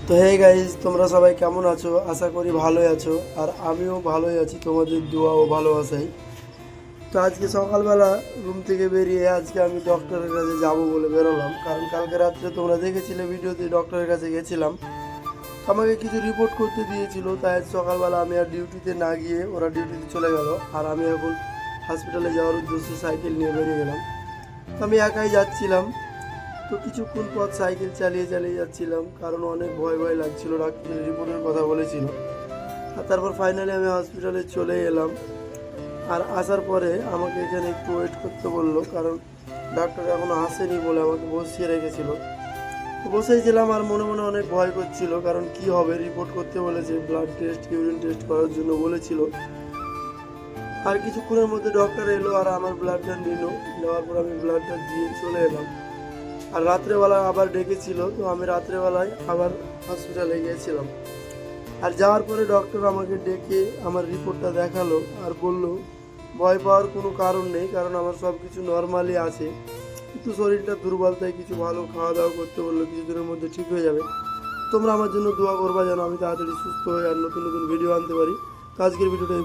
তো hey guys, তোমরা সবাই কেমন আছো? আশা করি ভালোই আছো, আর আমিও ভালোই আছি তোমাদের দোয়া ও ভালোবাসাই। তো আজকে সকালবেলা রুম থেকে বেরিয়ে আজকে আমি ডক্টরের কাছে যাব বলে বেরোলাম, কারণ কালকে রাত্রে তোমরা দেখেছিলে ভিডিওতে ডক্টরের কাছে গেছিলাম। আমাকে কিছু রিপোর্ট করতে দিয়েছিল, তাই আজ সকালবেলা আমি আর ডিউটিতে না গিয়ে ওরা ডিউটিতে চলে গেল, আর আমি এখন হসপিটালে যাওয়ার উদ্দেশ্যে সাইকেল নিয়ে বেরিয়ে গেলাম। তো আমি একাই যাচ্ছিলাম। তো কিছুক্ষণ পর সাইকেল চালিয়ে চালিয়ে যাচ্ছিলাম, কারণ অনেক ভয় ভয় লাগছিল, ডাক্তারের রিপোর্টের কথা বলেছিল। আর তারপর ফাইনালি আমি হসপিটালে চলে এলাম। আর আসার পরে আমাকে এখানে একটু ওয়েট করতে বললো, কারণ ডাক্তার এখনও আসেনি বলে আমাকে বসিয়ে রেখেছিল। তো বসেই ছিলাম, আর মনে মনে অনেক ভয় করছিল, কারণ কি হবে, রিপোর্ট করতে বলেছে, ব্লাড টেস্ট ইউরিন টেস্ট করার জন্য বলেছিল। আর কিছুক্ষণের মধ্যে ডক্টর এলো আর আমার ব্লাডটা নিল, নেওয়ার পর আমি ব্লাডটা দিয়ে চলে এলাম। আর রাত্রেবেলা আবার ডেকেছিল, তো আমি রাত্রেবেলায় আবার হসপিটালে গিয়েছিলাম। আর যাওয়ার পরে ডক্টর আমাকে ডেকে আমার রিপোর্টটা দেখালো আর বলল ভয় পাওয়ার কোনো কারণ নেই, কারণ আমার সব কিছু নর্মালি আছে, একটু শরীরটা দুর্বল, তাই কিছু ভালো খাওয়া দাওয়া করতে বললো, কিছুদিনের মধ্যে ঠিক হয়ে যাবে। তোমরা আমার জন্য দোয়া করবা যেন আমি তাড়াতাড়ি সুস্থ হয়ে আর নতুন নতুন ভিডিও আনতে পারি। তো আজকের ভিডিওটা